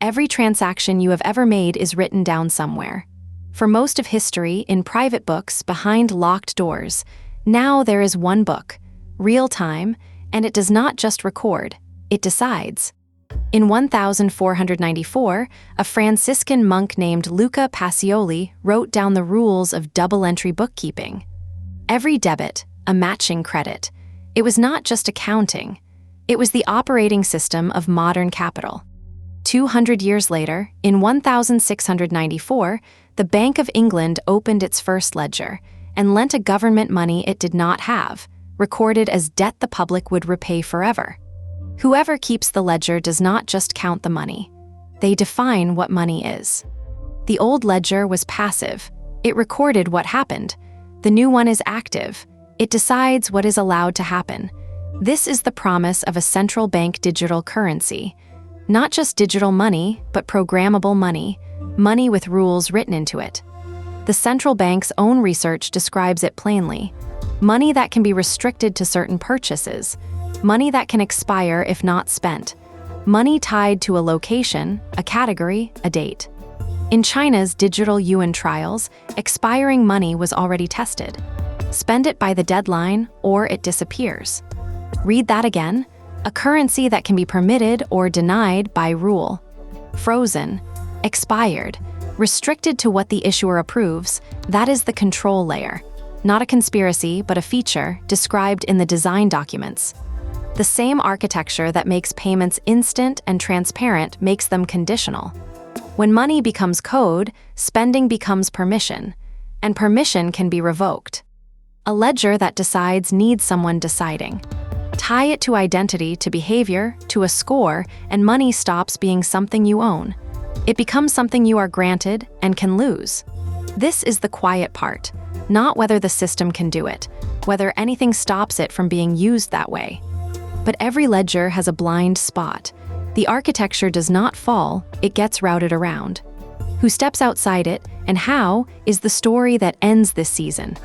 Every transaction you have ever made is written down somewhere. For most of history, in private books behind locked doors, now there is one book, real-time, and it does not just record, it decides. In 1494, a Franciscan monk named Luca Pacioli wrote down the rules of double-entry bookkeeping. Every debit, a matching credit. It was not just accounting. It was the operating system of modern capital. 200 years later, in 1694, the Bank of England opened its first ledger and lent a government money it did not have, recorded as debt the public would repay forever. Whoever keeps the ledger does not just count the money. They define what money is. The old ledger was passive. It recorded what happened. The new one is active. It decides what is allowed to happen. This is the promise of a central bank digital currency. Not just digital money, but programmable money, money with rules written into it. The central bank's own research describes it plainly. Money that can be restricted to certain purchases, money that can expire if not spent, money tied to a location, a category, a date. In China's digital yuan trials, expiring money was already tested. Spend it by the deadline or it disappears. Read that again. A currency that can be permitted or denied by rule. Frozen, expired, restricted to what the issuer approves, that is the control layer. Not a conspiracy, but a feature described in the design documents. The same architecture that makes payments instant and transparent makes them conditional. When money becomes code, spending becomes permission, and permission can be revoked. A ledger that decides needs someone deciding. Tie it to identity, to behavior, to a score, and money stops being something you own. It becomes something you are granted and can lose. This is the quiet part, not whether the system can do it, whether anything stops it from being used that way. But every ledger has a blind spot. The architecture does not fall, it gets routed around. Who steps outside it, and how, is the story that ends this season.